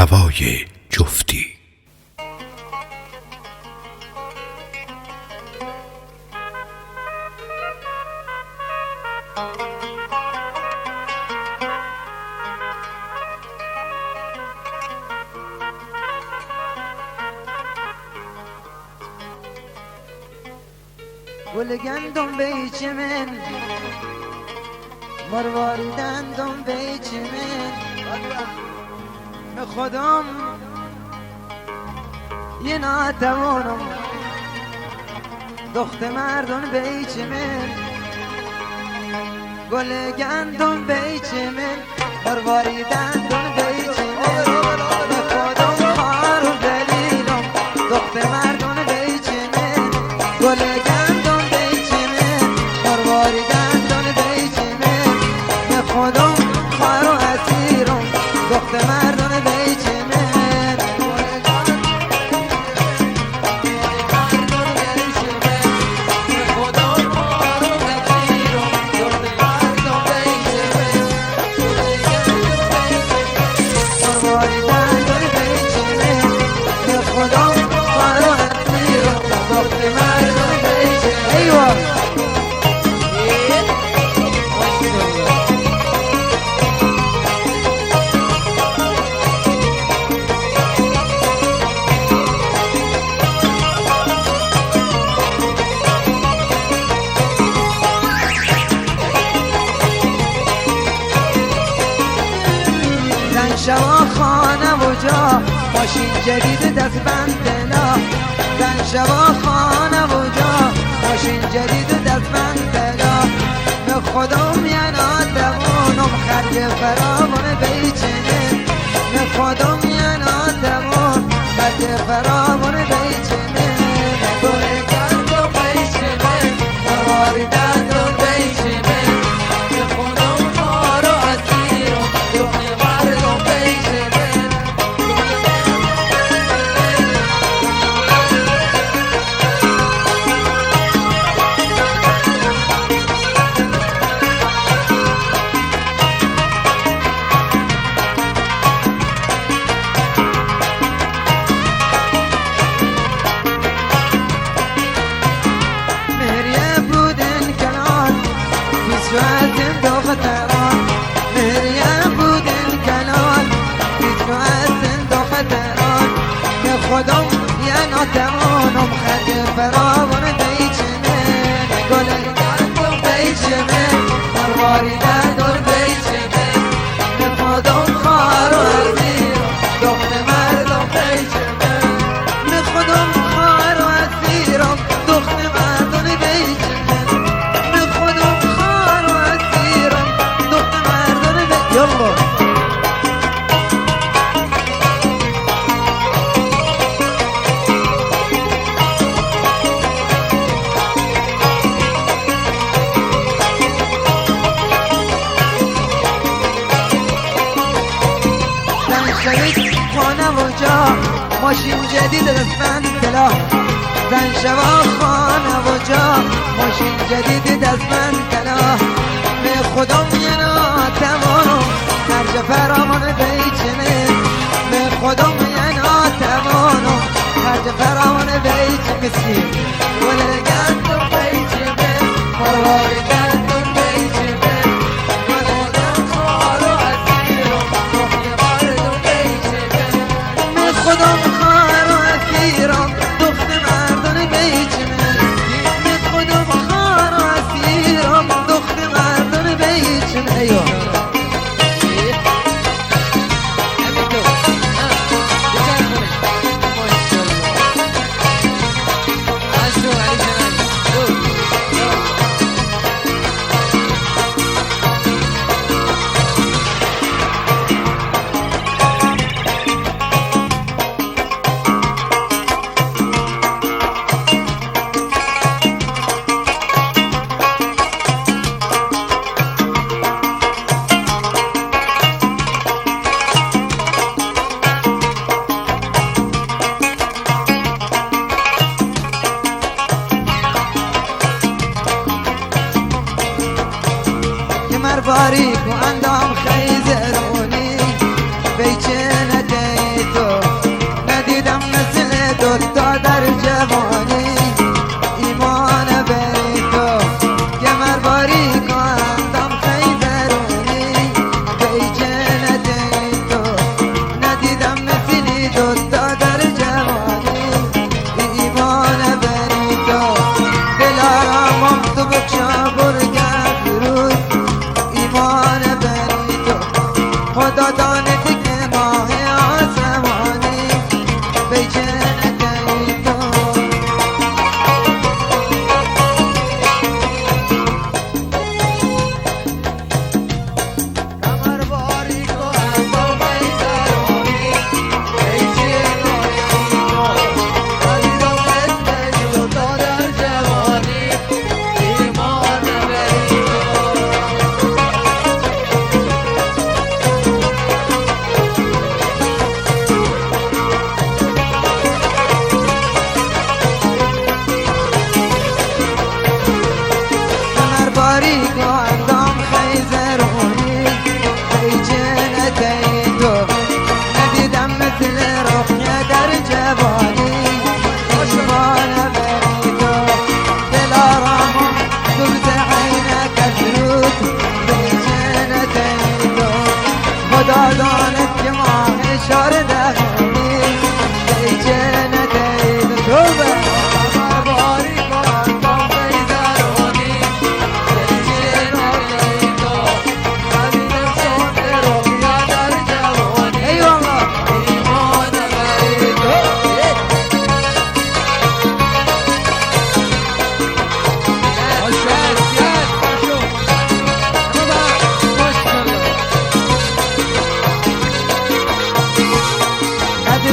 نوای جفتی. گل گندم بیچ من مرواریدندم بیچ من به خودم یه ناتوانم دخت مردم بیچ من گل گندم بیچ من مرواریدندم بیچ من به خودم خار و دلیلم دخت مردم بیچ من گل گندم بیچ من مرواریدندم بیچ من به خودم خار و اسیرم دخت مردم بیچ من شوا خانه و جا ماشین جدید دستبند دلا زن شوا خانه و جا ماشین جدید دستبند دلا به خودم یه ناتوانم خرج فراوان بیچنه به خودم یه ناتوان خرج فراوان بیچنه گل گندم بیچنه مرواریدندم بیچنه به خودم خار و اسیرم خودم یه ناتوانم خرج فراوان بیچنه گل گندم بیچنه مرواریدندم بیچنه به خودم خار و اسیرم دخت مردم بیچنه به خودم خار و اسیرم دخت مردم بیچنه به خودم خار و اسیرم دخت مردم بیچنه خانه و جا ماشین جدید دستبند دلا زن شوا خانه و جا ماشین جدید دستبند دلا به خودم یه ناتوانم خرج فراوان بیچنه به خودم یه ناتوانم خرج فراوان بیچنه گل گندم بیچنه مرواریدندم بیچنه خودم خار و اسیرم دخت مردم بیچنه به خودم خار و اسیرم دخت مردم بیچنه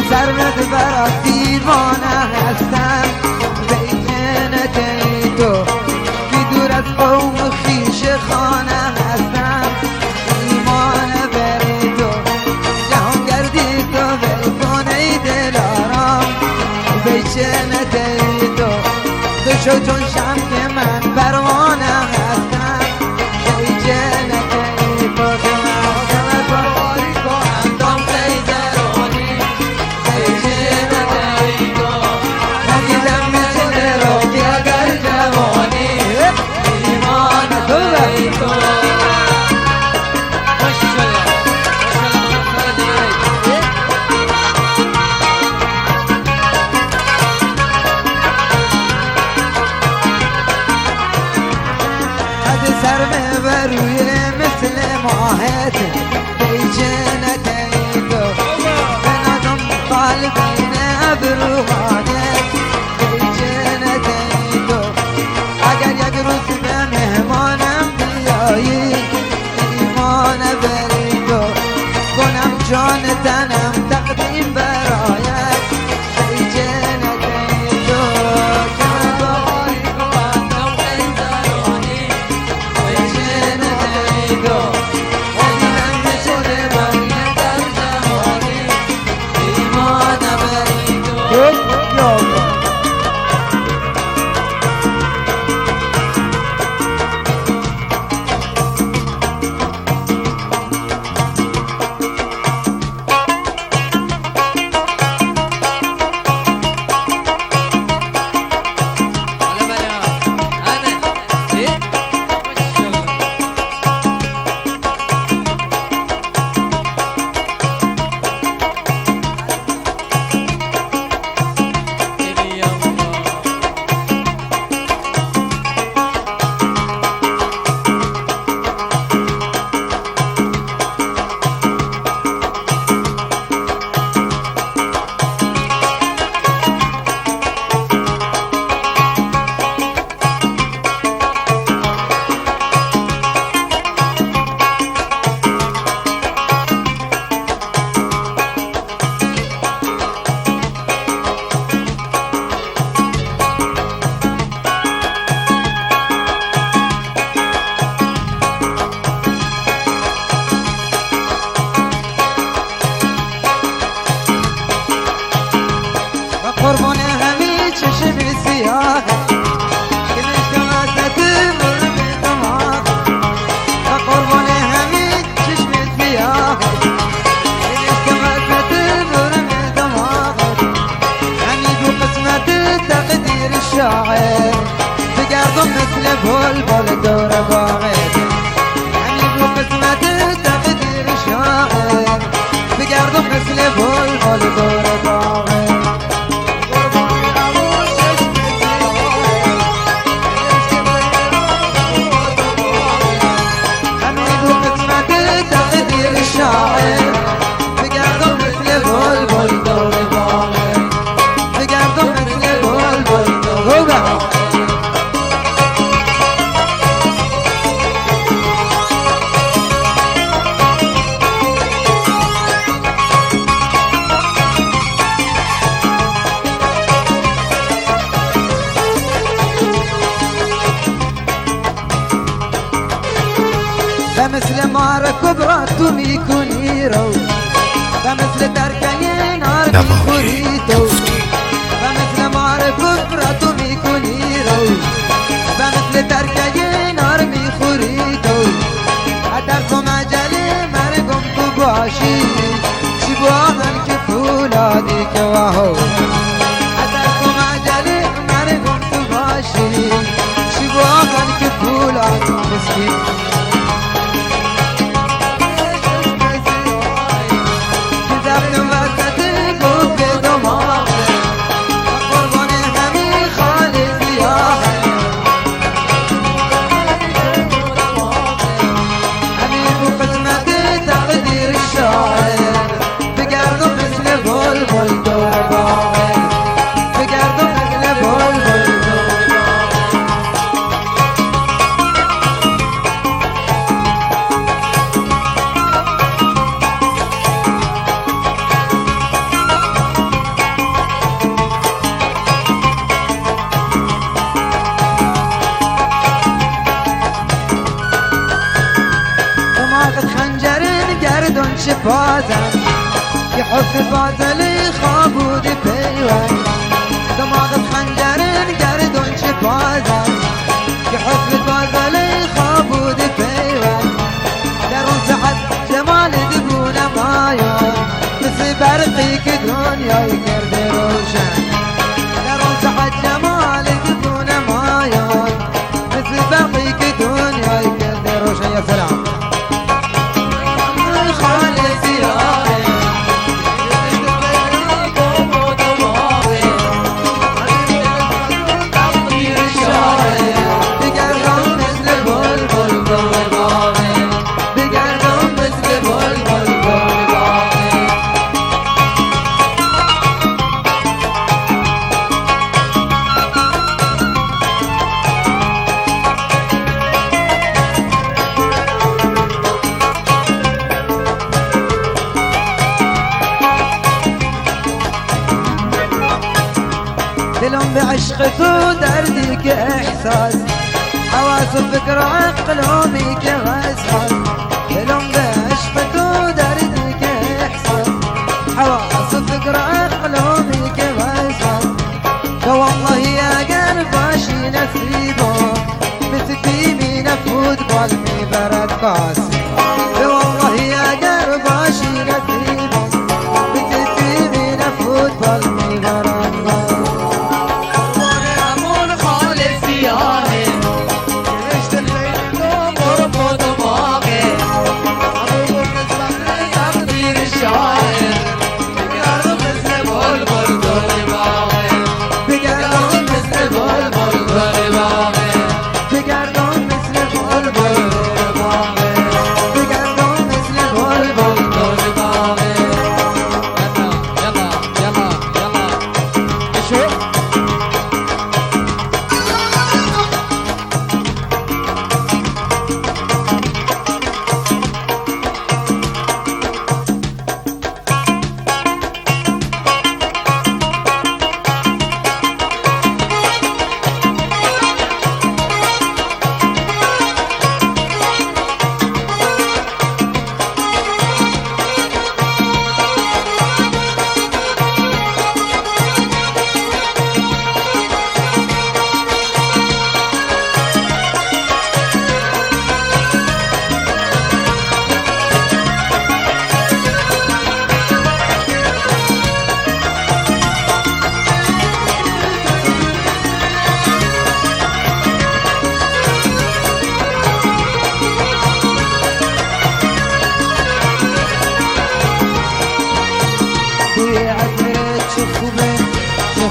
سرمت برا دیوانه هستم بیکنت ای تو بی دور از قوم و خیش خانه هستم ایمان بری تو جهان گردی تو ولکن ای دلارام بیکنت ای تو تو شو چون شم که من پروانه هستم بیکنت ای تو که من باری تو اندام خیزرانی بیکنت ای تو ندیدم مثل رو که اگر جوانی ایمان ای تو سرمه بروی مثل ماهت بیجنت ای تو بنادم قلبین ابروانت بیجنت ای تو اگر یک روز به مهمانم بیایی ایمان بری تو کنم جان تنم تقدیم برایت بیجنت ای تو که من باری کنم خیزرانی بیجنت ای تو ندیدم مثل بانی در جهانی ایمان بری تو قربان همی چشم سیاه که نشکم از نتیمون به دماغ و قربان همی چشم سیاه که نشکم از نتیمون به دماغ همی دو قسمت تقدیر شاعر بگردم مثل بلبل دور باغت همی دو قسمت تقدیر شاعر بگردم مثل بلبل دور باغت شاعر بگردم مثل بلبل دور باغت بگردم مثل بلبل دور باغت مثل مار کبرا تو میکنی رو و مثل درکه نار میخوری تو و مثل مار کبرا تو میکنی رو و مثل درکه نار میخوری تو در تو مجله مرگم تو باشی چی باهم که فولادی که واهو در تو مجله مرگم تو باشی چی باهم که فولادی مسکین بازم که حسن بازلی خوابودی پیوند دماغت خنجرین گردون چه بازم که حسن بازلی خوابودی پیوند در اون ساعت جمال دبونه مایان مثل برقی که دنیای کرده روشن در اون ساعت جمال دبونه مایان مثل برقی که دنیای کرده روشن یا سلام دلم به عشق تو دردی که احساس حواس و فکر و عقلومی که وسواس دلم به عشق تو دردی که احساس حواس و فکر و عقلومی که وسواس تو والله اگر باشی نصیبا مثل تیمین فوتبال میبرد کاس تو والله اگر باشی نصیبا مثل تیمین فوتبال میبرد کاس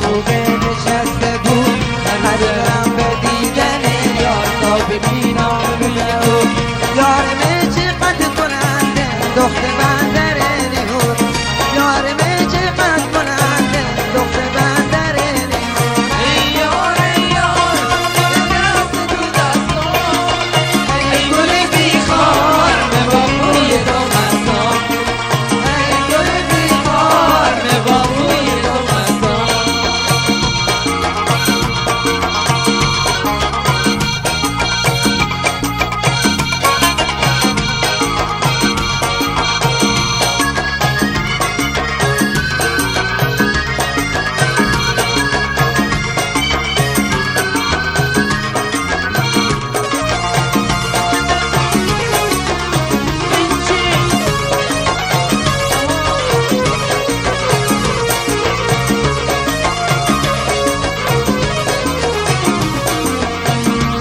خوبه نشسته بود ندارم به دیدن یار تا ببینم ببینم یارمه چقدر کننده دخت بندر نهور یارمه چقدر کننده دخت بندر نهور ای یار ای یار دست تو دستان ای گل بیخار به بابوی تو مستان ای گل بیخار به بابوی تو مستان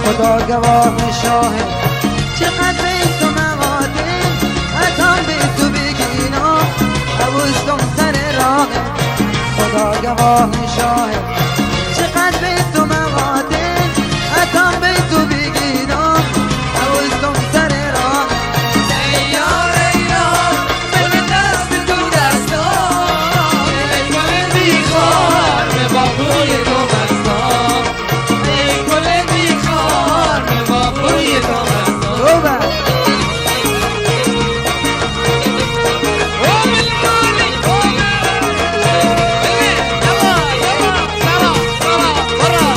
خدا گواه شاهد چقدر به تو مواده اتام به تو بگینا عوضتم سر راه خدا گواه شاهد چقدر به تو مواده اتام به تو بگینا عوضتم سر راه ای یار ای یار به دست تو دستان ای گل بیخار به بابوی تو مستان ای گل بیخار به بابوی تو مستان برا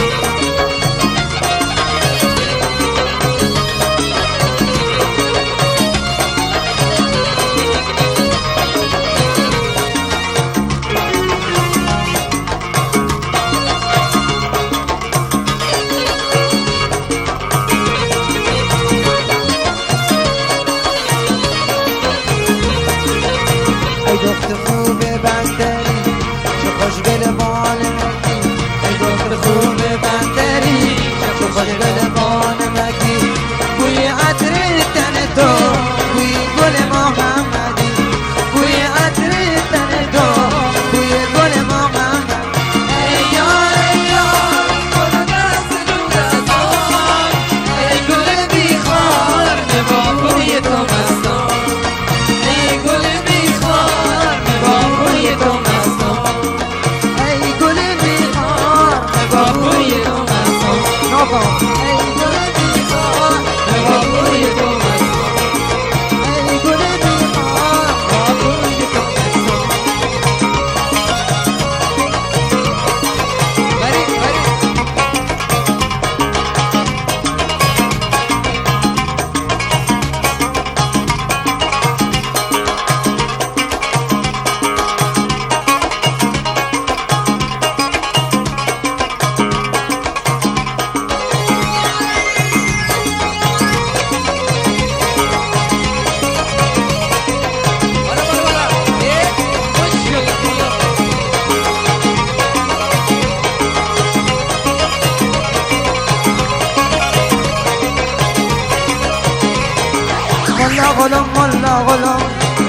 غلام والله غلام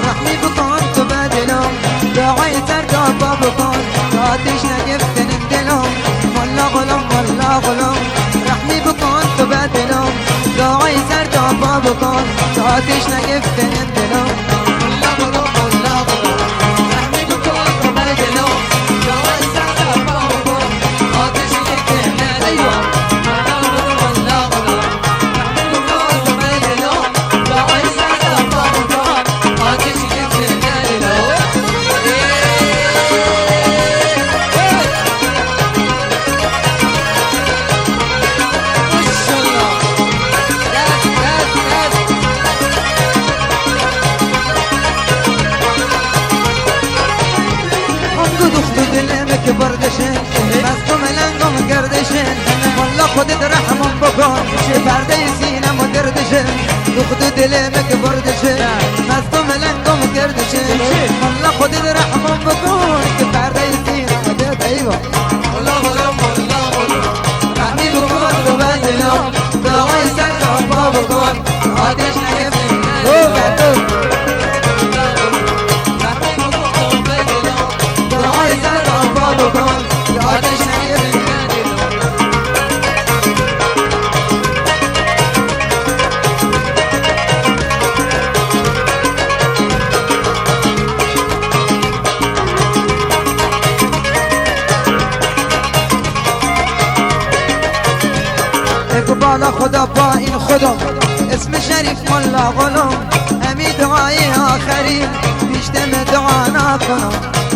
رحمی بکن تو بدلم دعای سر دابا بکن آتش نگفتن دلم والله غلام والله غلام رحمی بکن تو بدلم دعای سر دابا بکن آتش نگفتن دلم والله غلام والله غلام رحمی بکن تو بدلم دعای سر دابا بکن آتش نگفتن دلم بردشن بس ملنگم گردشن والله خودت رحمم بکن پرده سینم و دردشن دخت دلمک بردشن بس ملنگم گردشن والله خودت رحمم بکن که پرده سینم و دردشن ایوه والله غلام والله غلام رحمی بکن تو بدلم دعای سر دابا بکن آتش نگفتن بالا خدا با این خدا اسم شریف ملا غلام امی دعای آخرین پیشتم دعا نکنم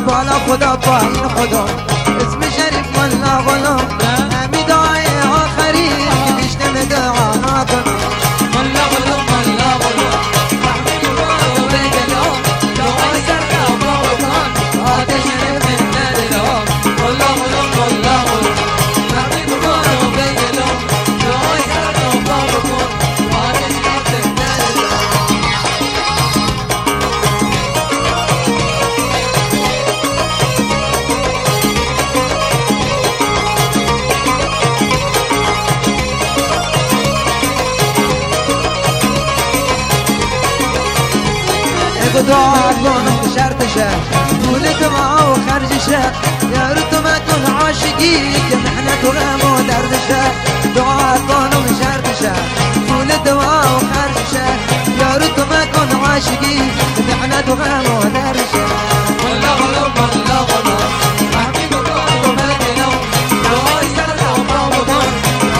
بالا خدا با این خدا اسم شریف ملا غلام امی دعای آخرین پیشتم دعا نکنم ملا غلام ملا غلام رحمی بکن و بدلم دعای سر دابا بکن آتش نگفتن دلم ملا غلام ملا غلام رحمی بکن و بدلم دعای سر دابا بکن آتش نگفتن دلم دعا کنم شرطشه طول دماء و خرجشه یا رد ما کن عاشقی که محنت و غم و دردشه دعا کنم شرطشه طول دماء و خرجشه یا رد ما کن عاشقی که محنت و غم و دردشه والله غلام والله غلام رحمی بکن و بدلم دعای سر دابا بکن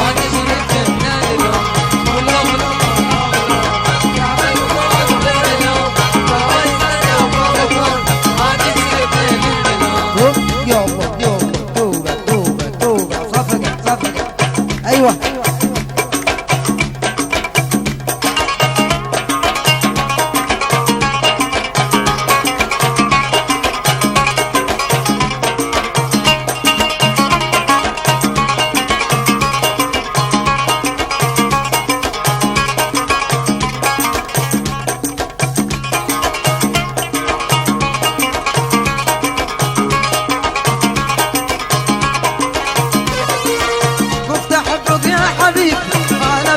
آتش نگفتن دلم والله غلام ايوه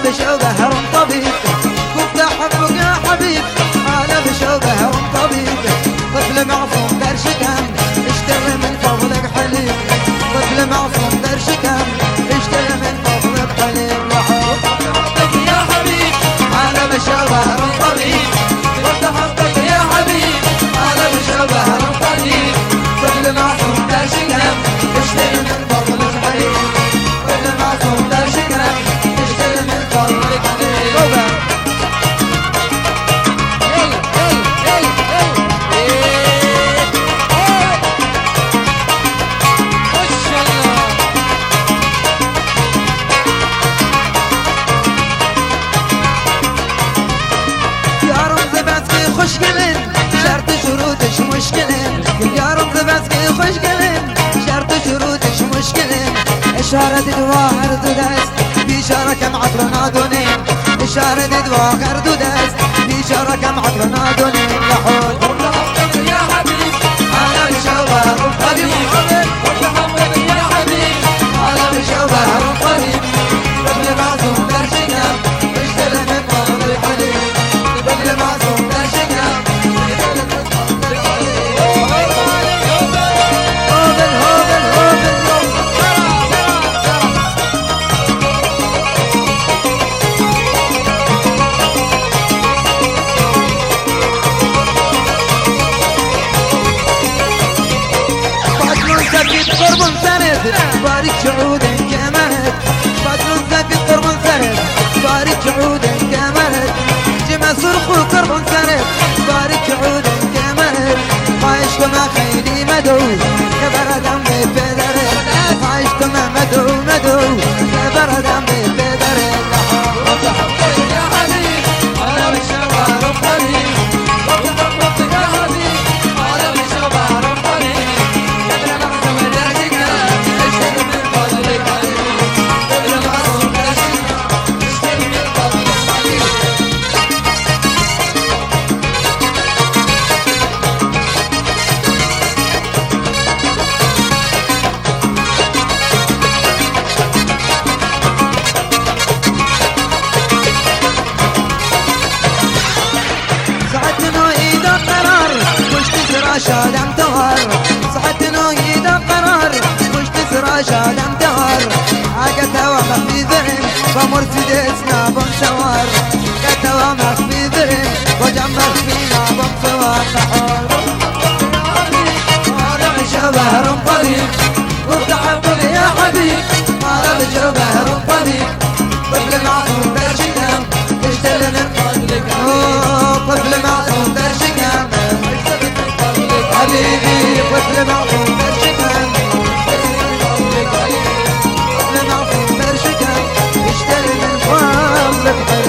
بشوقه هرم طبيب كنت احبك يا حبيب انا بشوقه هرم طبيب طفل معصوم در شكم اشتري من فضلك حليب طفل معصوم در شكم اشتري من فضلك حليب حبك يا حبيب انا بشوقه هرم طبيب كنت احبك يا حبيب انا بشوقه هرم طبيب طفل معصوم در شكم اشتري من فضلك حليب طفل معصوم در شكم إشارة دواخر دوداس بإشارة كم عطرنا دونين إشارة دواخر دوداس بإشارة كم عطرنا دونين لحول يا حبيب أنا بشوبة حبيب محمد يا حبيب أنا بشوبة حبيب قبل معصوم درشنا اشتري من فضل الحليب قبل معصوم بارك عودا كملت بدر الزبي قرب سرد بارك عودا كملت جمع صرخ وقرب سرد بارك عودا كملت عايشت مع خيلي مدعو كبر دمي بدرد عايشت مع مدعو كبر دمي بدرد يا حبيب انا بشبه رباني ربك يا حبيب انا بشبه رباني قدر معصوم درجنا اشتري من فضلك حبيبي قدر معصوم درجنا اشتري من فضلك حبيبي شالم دار صحت نويد قرار مش تسرى شالم دار عقتها وما في ذرن فمرسيدس نابم سوار عقتها وما في ذرن وجمر في نابم سوار انا بشبه رباني وبتحبك يا حبيب انا بشبه رباني طفل معصوم درشكم تشتغل من فضلك طفل معصوم درشكم حبيبي طفل معصوم درشكم طفل معصوم درشكم اشتري من فضلك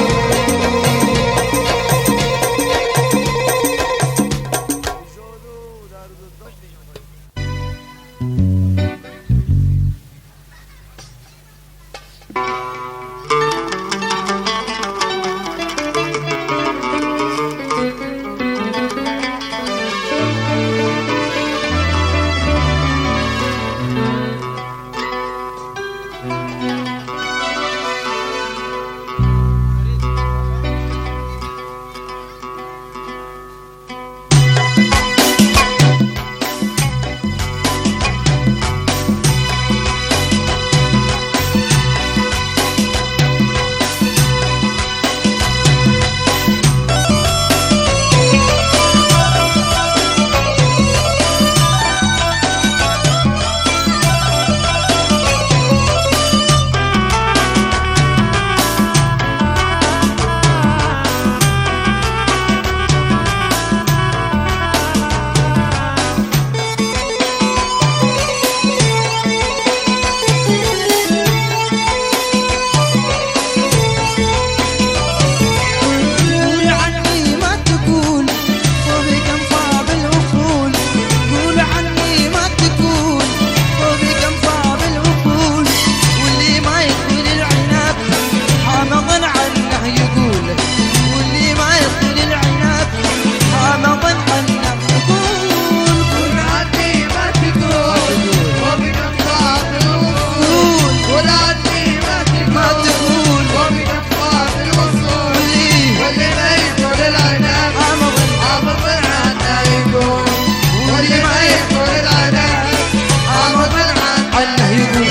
حبيبي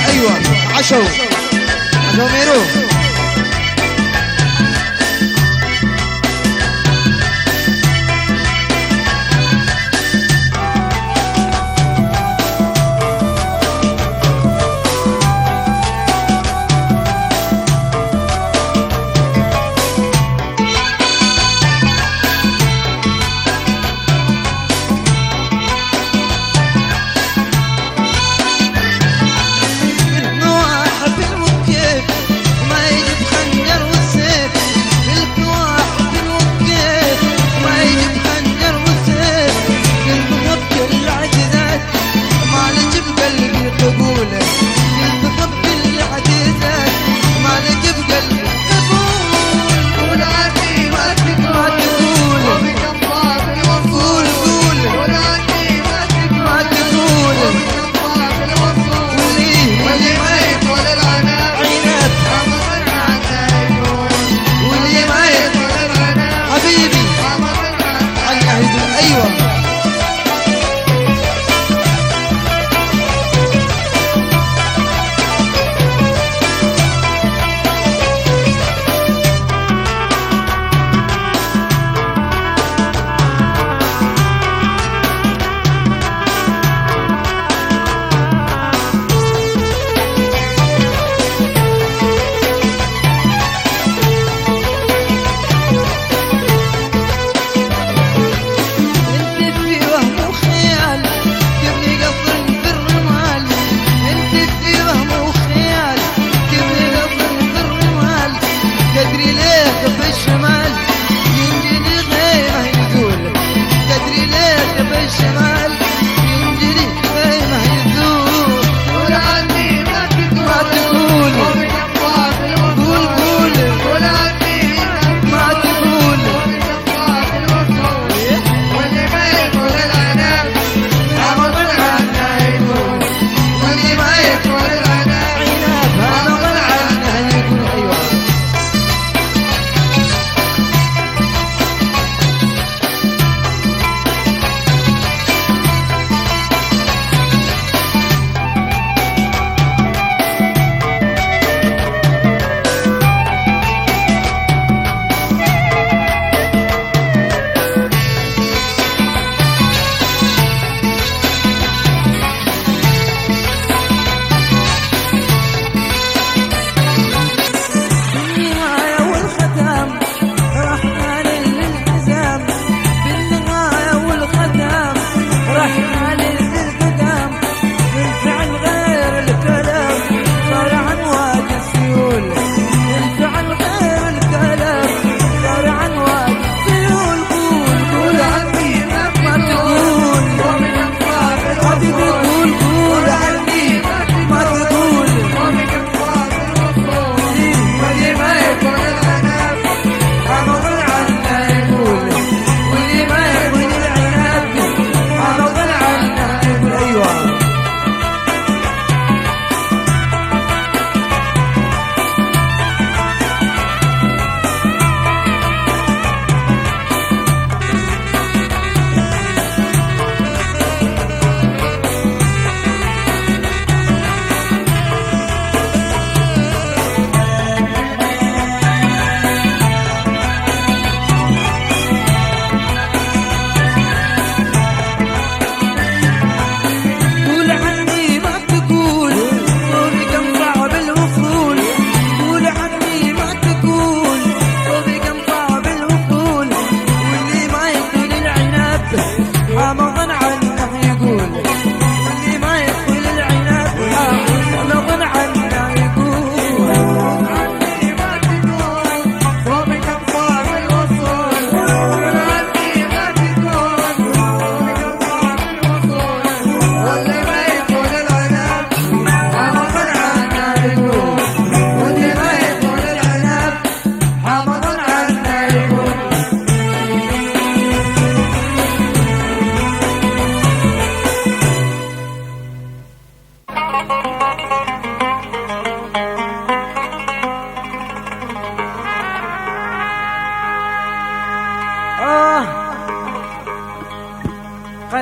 عشو ميرو حبيبي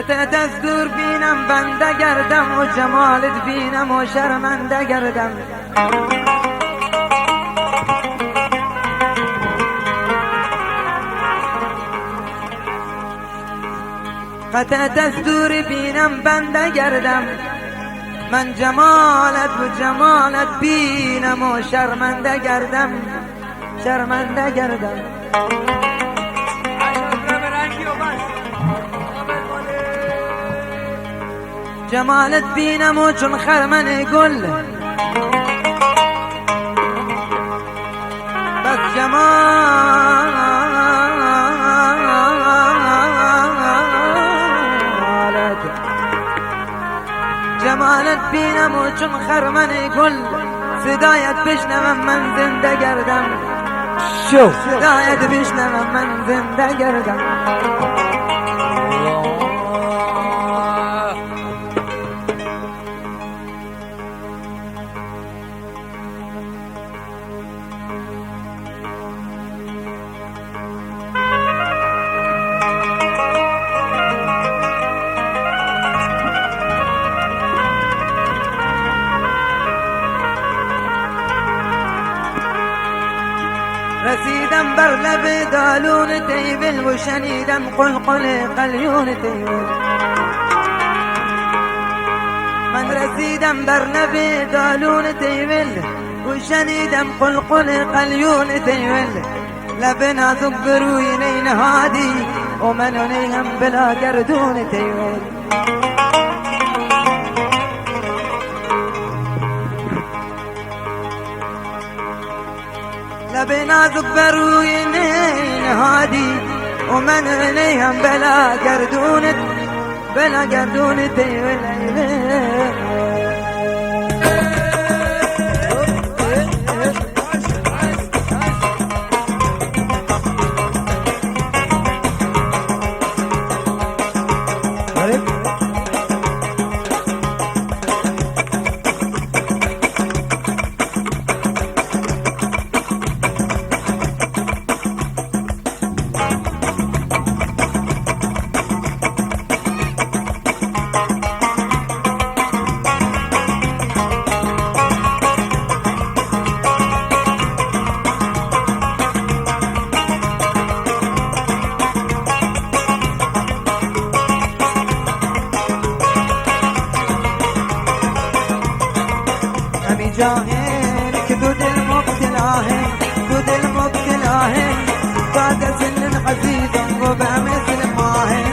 قطعت از دور بینم بنده گردم و جمالت بینم و شرمنده گردم قطعت از دور بینم بنده گردم من جمالت و جمالت بینم و شرمنده گردم شرمنده گردم جمالت بینم و چون خرمن گل بس جمالت جمالت بینم و چون خرمن گل صدایت بشنوم من زنده گردم شو صدایت بشنوم من زنده گردم رسیدم بر لب دالون تیبل و شنیدم قلقل قلیون تیبل من رسیدم بر لب دالون تیبل و شنیدم قلقل قلیون تیبل لب نازک بروی نین هادی و من و نیم بلا گردون تیبل لب نازک بروی نین هادی و من نیم بلا گردون تیبل جاهل که دو دل مبتلا ہے دو دل مبتلا ہے بعد سن عزیزم و به مثل ما ہے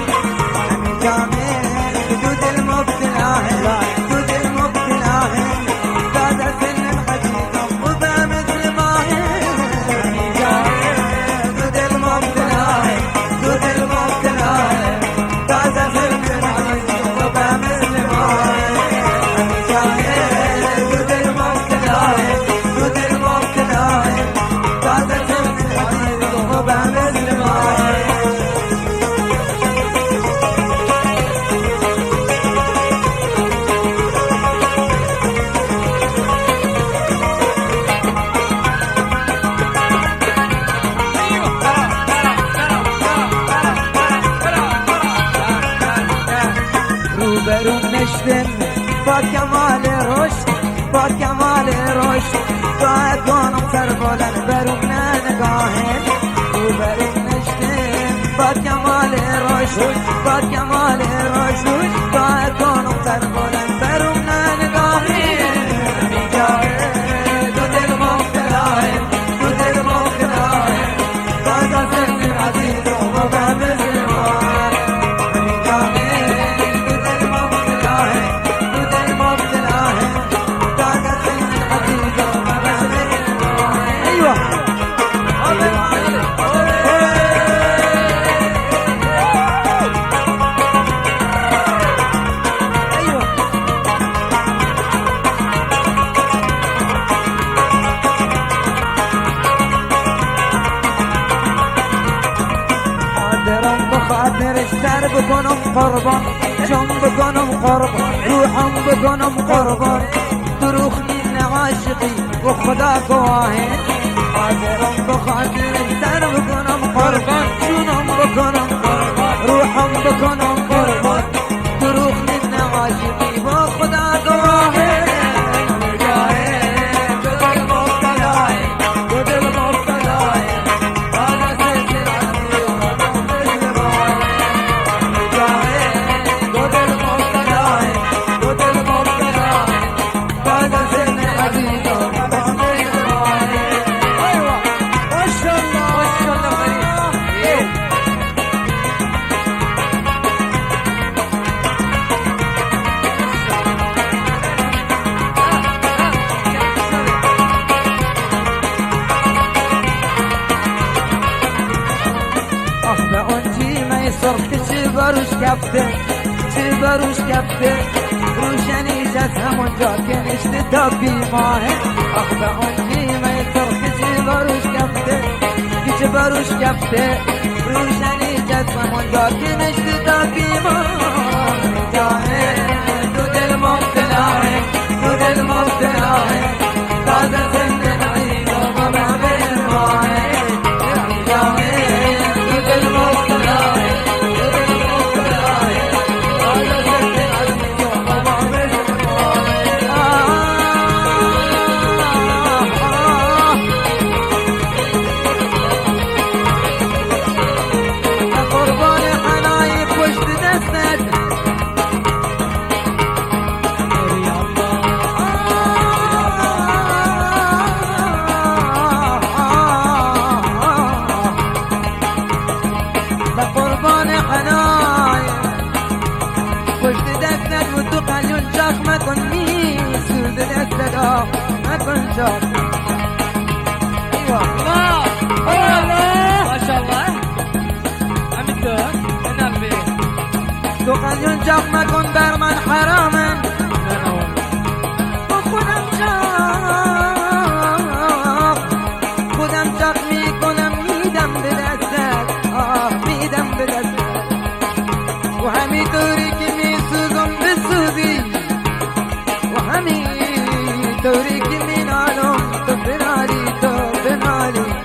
ہمیں جاهل که دو دل مبتلا ہے دو دل مبتلا ہے بعد سن عزیزم و به مثل ما ہے ہمیں جاهل دو دل مبتلا ہے دو دل مبتلا ہے بعد سن عزیزم و به مثل ما ہے ہمیں جاهل روبرون نشتم با کمال رشد با کمال رشد باید کنم سر بلند برون نگاهن روبرون نشتم با کمال رشد با کمال رشد باید کنم سر بلند برون نگاهن دو دل مبتلا ہے دو دل مبتلا ہے تازہ سن عزیز و به مثل خاطرش سر بکنم قربان جان بکنم قربان روحم بکنم قربان دروغ نیست عاشقی و خدا گواهه حاضرم بخاطرش سر بکنم قربان جانم بکنم قربان روحم بکنم قربان کفته چی بروش کفته روشنی جز همونجا که نشته تا بیماهه آخ به اون نیمه سرخ چی بروش کفته چی بروش کفته روشنی جز همونجا که نشته تا بیماهه جاهه تو دل مبتلاه تو دل مبتلاه تازه زنده نعید و ببه ماه جاهه تو دل مبتلاه ايوه الله الله ما شاء الله عم الدور انا البيت تو قلیون جاق مکن بر من حرامن خودم جاق میکنم میدم به دستت میدم به دستت و همینطوری که میسوزم بسوزی و همینطوری که مینالم تو بنالی تو بنالی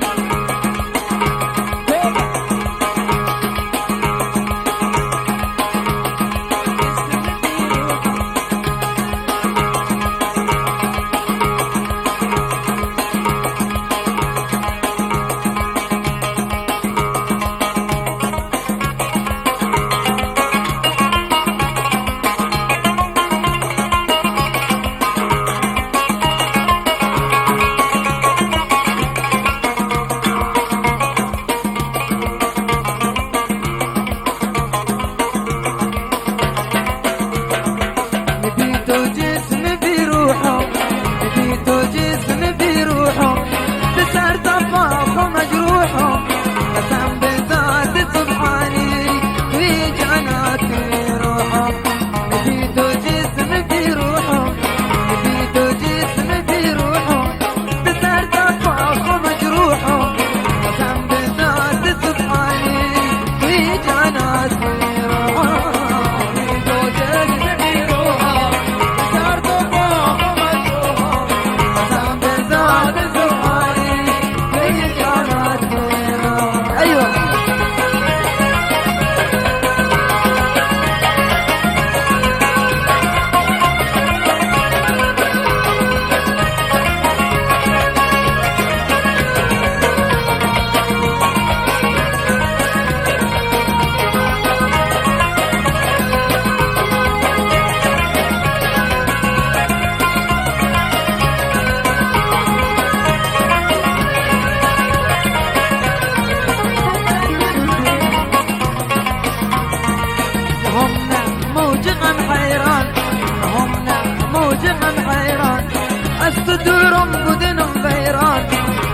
الصدور بدن غيران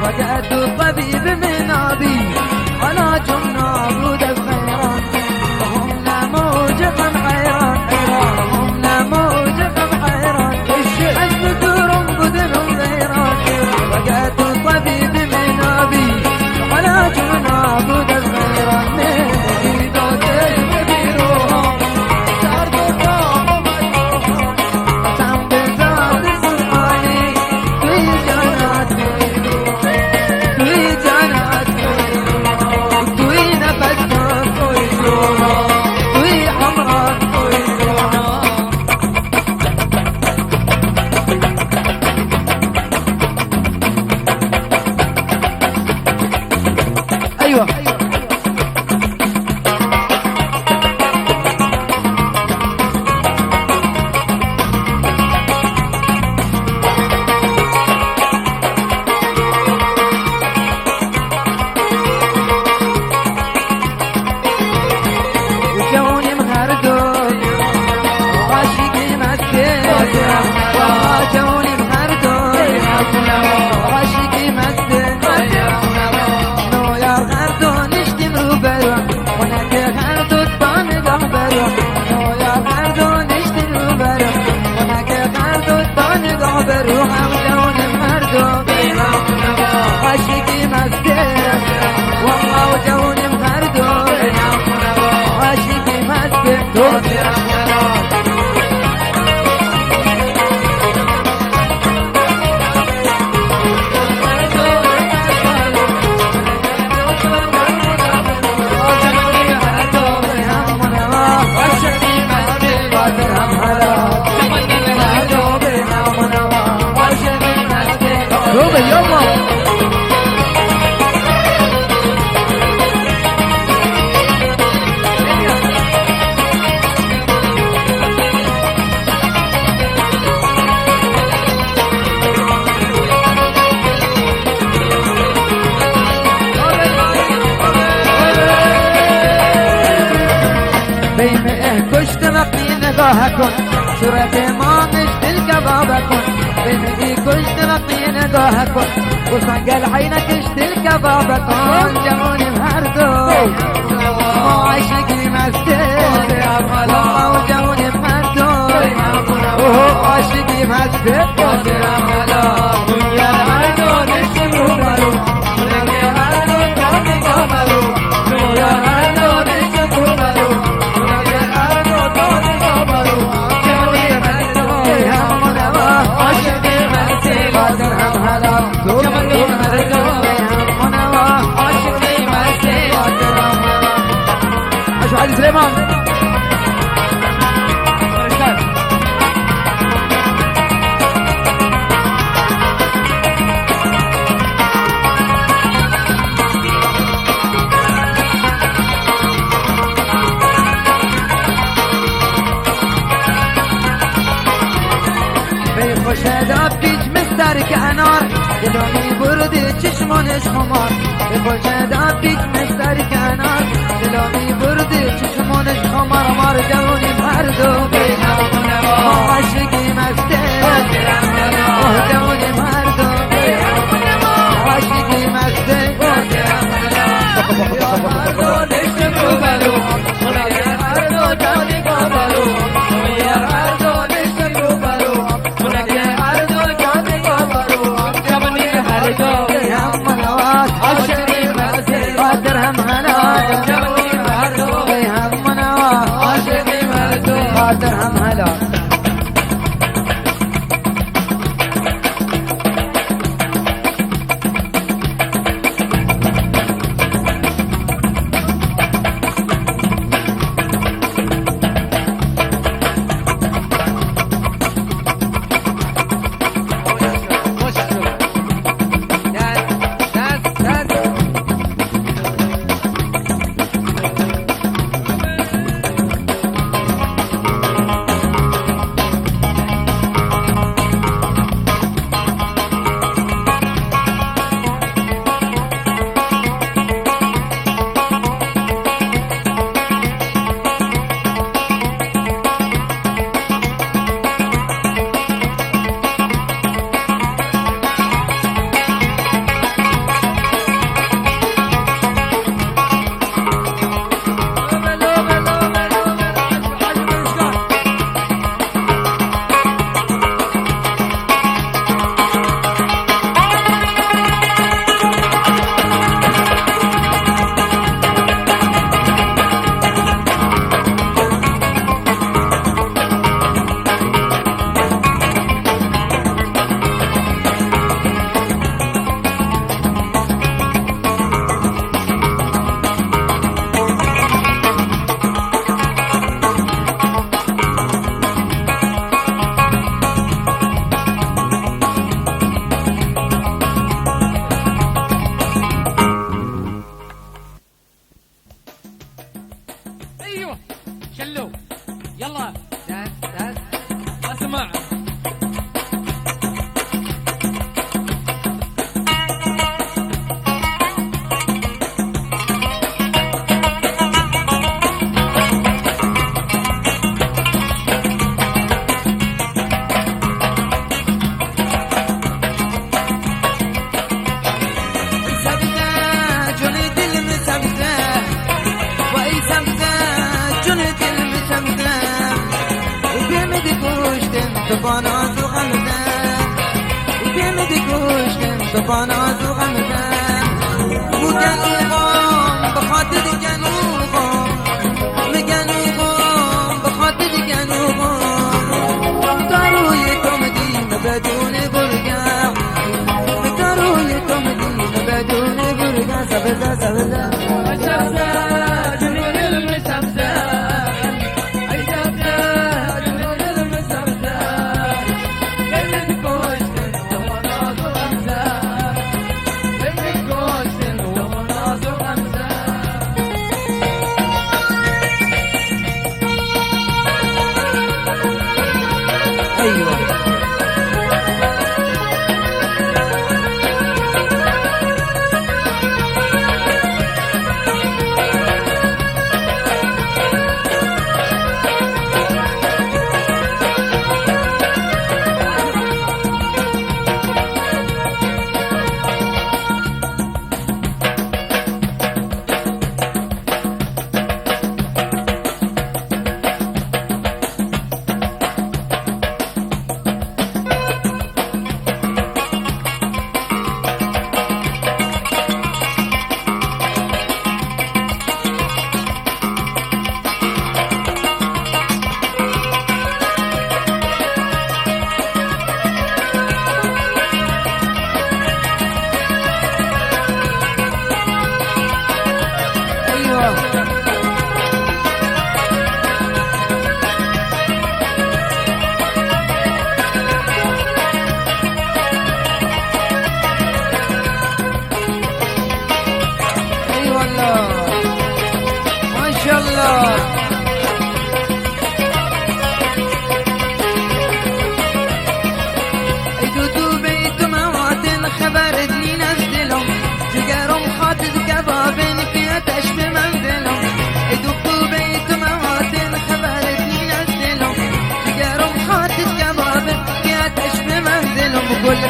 وجدت الطبيب من أبي على جناب الخيران وهم لا موجقا حيران وهم لا موجقا حيران الصدور بدن غيران وجدت الطبيب من أبي على جناب الخيران Yeah. صورت ما مشت الكبابة كن بمدي كشت رقي نقاهكم وصنقل عينك اشت الكبابة كن جموني مهردو عاشقي مستر والله وجموني مهردو وهو عاشقي مستر علي سليمان خوش هدف پیچ مسترک انار دلانی برده چشمانش خمار خوش هدف پیچ مسترک انار دلانی برده چشمانش خمار مار جوانی مردو عاشقی مسته جوانی مردو عاشقی مسته یا مردو نشت روبرو مردو جوانی بابرو یا مردو نشت روبرو درهم هلا شلو يلا اسمع باناز و غمزن بیمدی کشتم تو باناز و غمزن گنوغم بخاطر گنوغم مگنوغم بخاطر گنوغم داروی کمدین بدون برگم داروی کمدین بدون برگم سبزه سبزه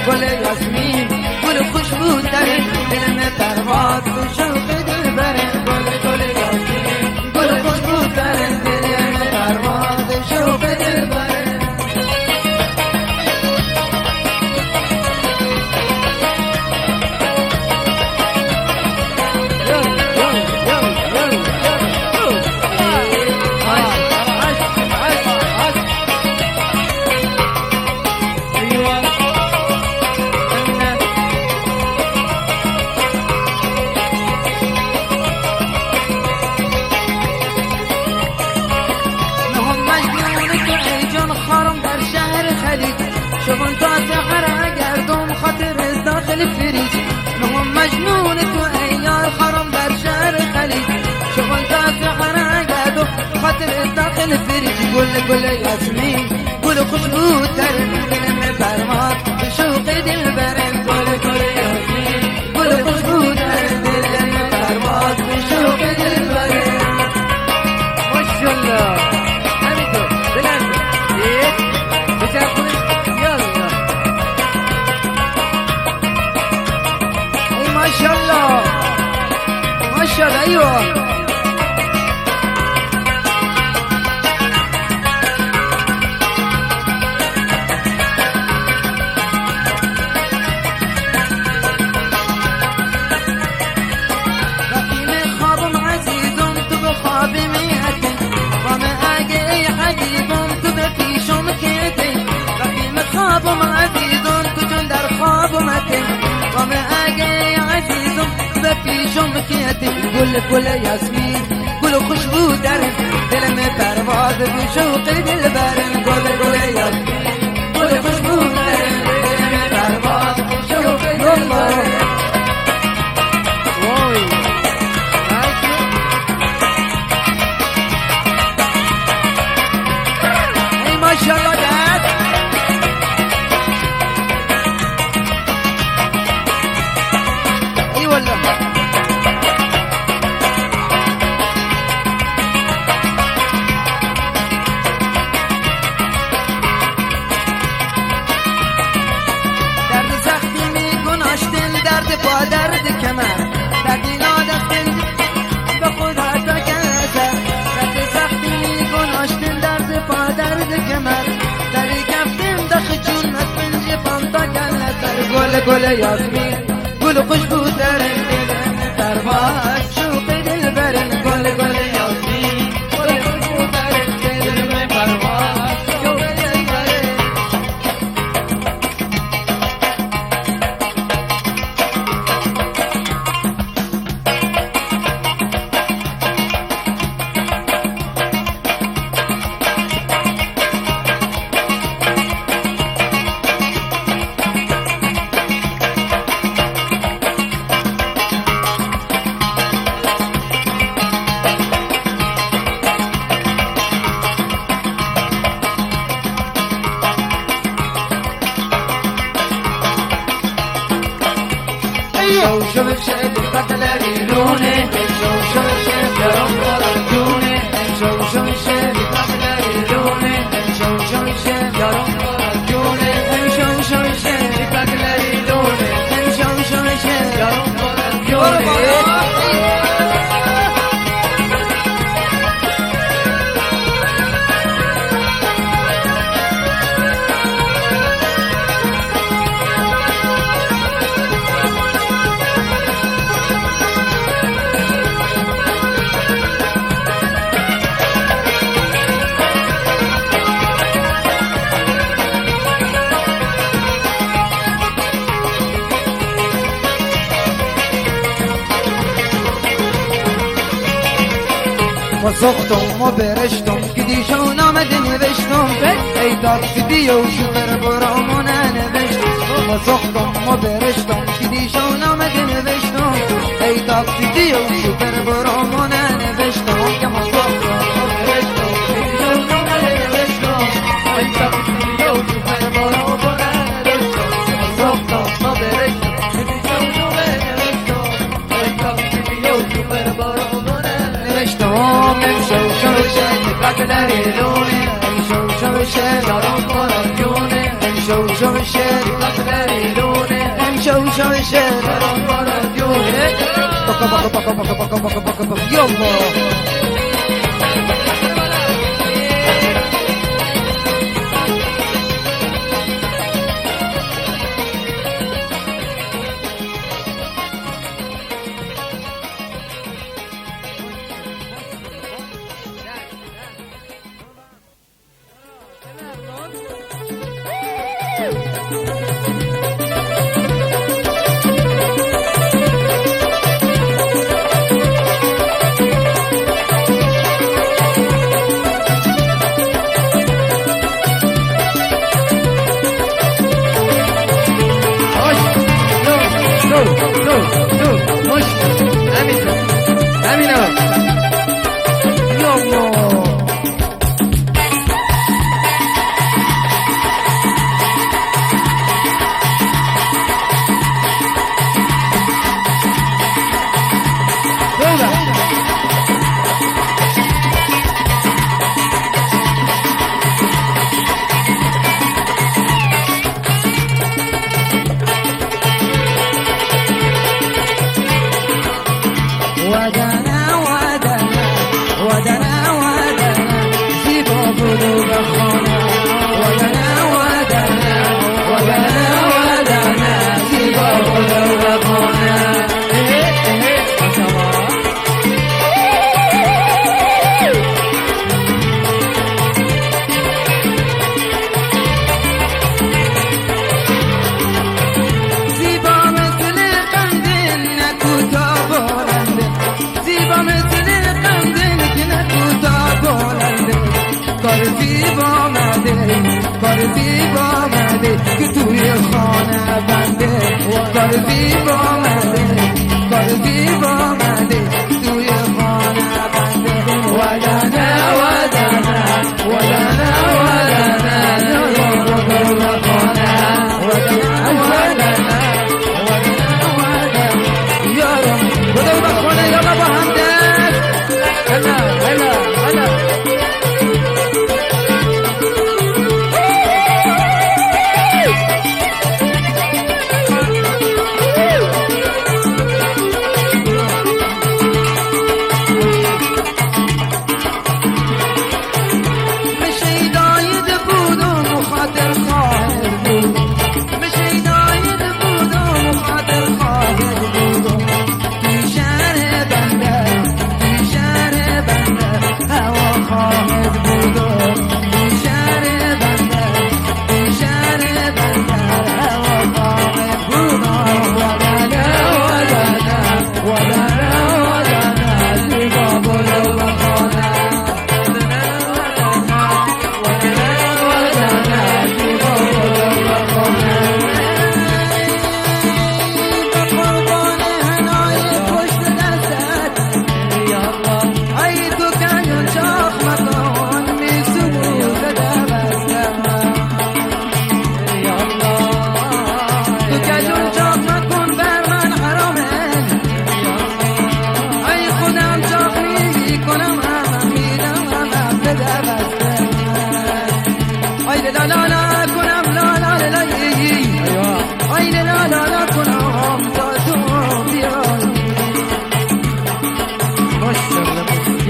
گل یاسمین گل خوشبو تره دل میں پرواز تو شوق دل بره گل یاسمین گل خوشبو تره دل میں پرواز تو شوق دل بره شغل تاسحر گردم خاطر از داخل فریج نهم مجنون تو ایار خرم در شهر خلیج شغل تاسحر گردم خاطر از داخل فریج گل یاسمین گل خوشبو تر دل میں پرواز شوق دل برم گل یاسمین گل خوشبو تر دل میں پرواز شوق دل برم ماشاءالله همینطور بلند بچرخونید ماشاءالله ماشاءالله ايوه رقيم خوابم عزيزم تو بخواب ميهتي وما اجي حبيبم تو بفيشم كيتي رقيم خوابم عزيزم تو جندر خوابم اتي وما اجي عزيزم بفيشم كيتي گل یاسمین گل خوشبو درم دل میں پرواز بشوق دل برم گل یاسمین گل خوشبو درم دل میں پرواز بشوق دل برم ماشاءالله داد ای والله درد سختی میکن آشتل درد با درد کمر دردی نادستل به خود حتی کنسر درد سختی میکن آشتل درد با درد کمر دری کفتیم دخ چون مسپنج پانتا کنسر گل یاسمین گل خوشبو درن دل میں پرواز شوق دل برن گل یاسمین گل خوشبو درن دل میں پرواز شوق دل برن شو شد قتلری لونه شو شد درم دونه شو شد قتلری لونه شو شد درم دونه شو شد قتلری لونه شو شد درم دونه وسختم و برشتم که دیشون آمده نوشتم ای تاکسی و شوفر برامونه نوشتم وسختم و برشتم که دیشون آمده نوشتم ای تاکسی و شوفر برامونه نوشتم که وسختم و برشتم که دیشون آمده نوشتم ای تاکسی و شوفر برامونه نوشتم وسختم و برشتم که دیشون آمده نوشتم ای تاکسی و شوفر برامونه نوشتم شو شد قتلری لونه شو شد دارم برای جونه شو شد قتلری لونه شان شهر بکا یالله که توی خانه بنده قلبی با مده توی خانه بنده ودنه یارم بدو بخونه یالا با هم دست هلا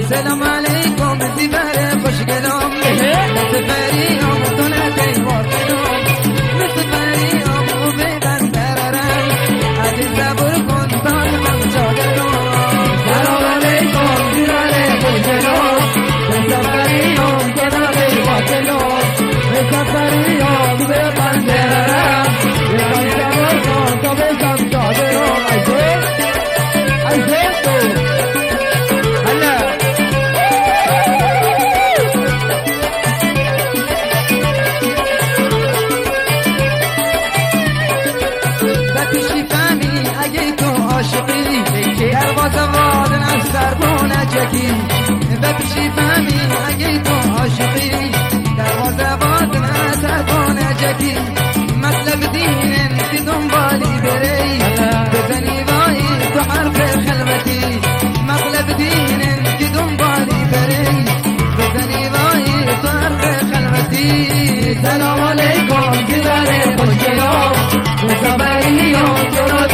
سلام علیکم زیبره خوشگلام متفری هم تو نکی واکنم متفری هم و بیدن برارم عزیز زبور کن تان من جادرم سلام علیکم زیبره خوشگلام متفری هم تو نکی واکنم متفری هم و بیدن برارم عزیز زبور کن تو بیدن جادرم ایزه تو بپشی فهمی اگه تو عاشقی دروازه باز نتوانه جکی مطلب دینن که دنبالی بری بزنی وای تو حرف خلوتی مطلب دینن که دنبالی بری بزنی وای تو حرف خلوتی سلام علیکم زیباره خوشگلام مصابری هم تو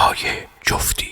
برای جفتی.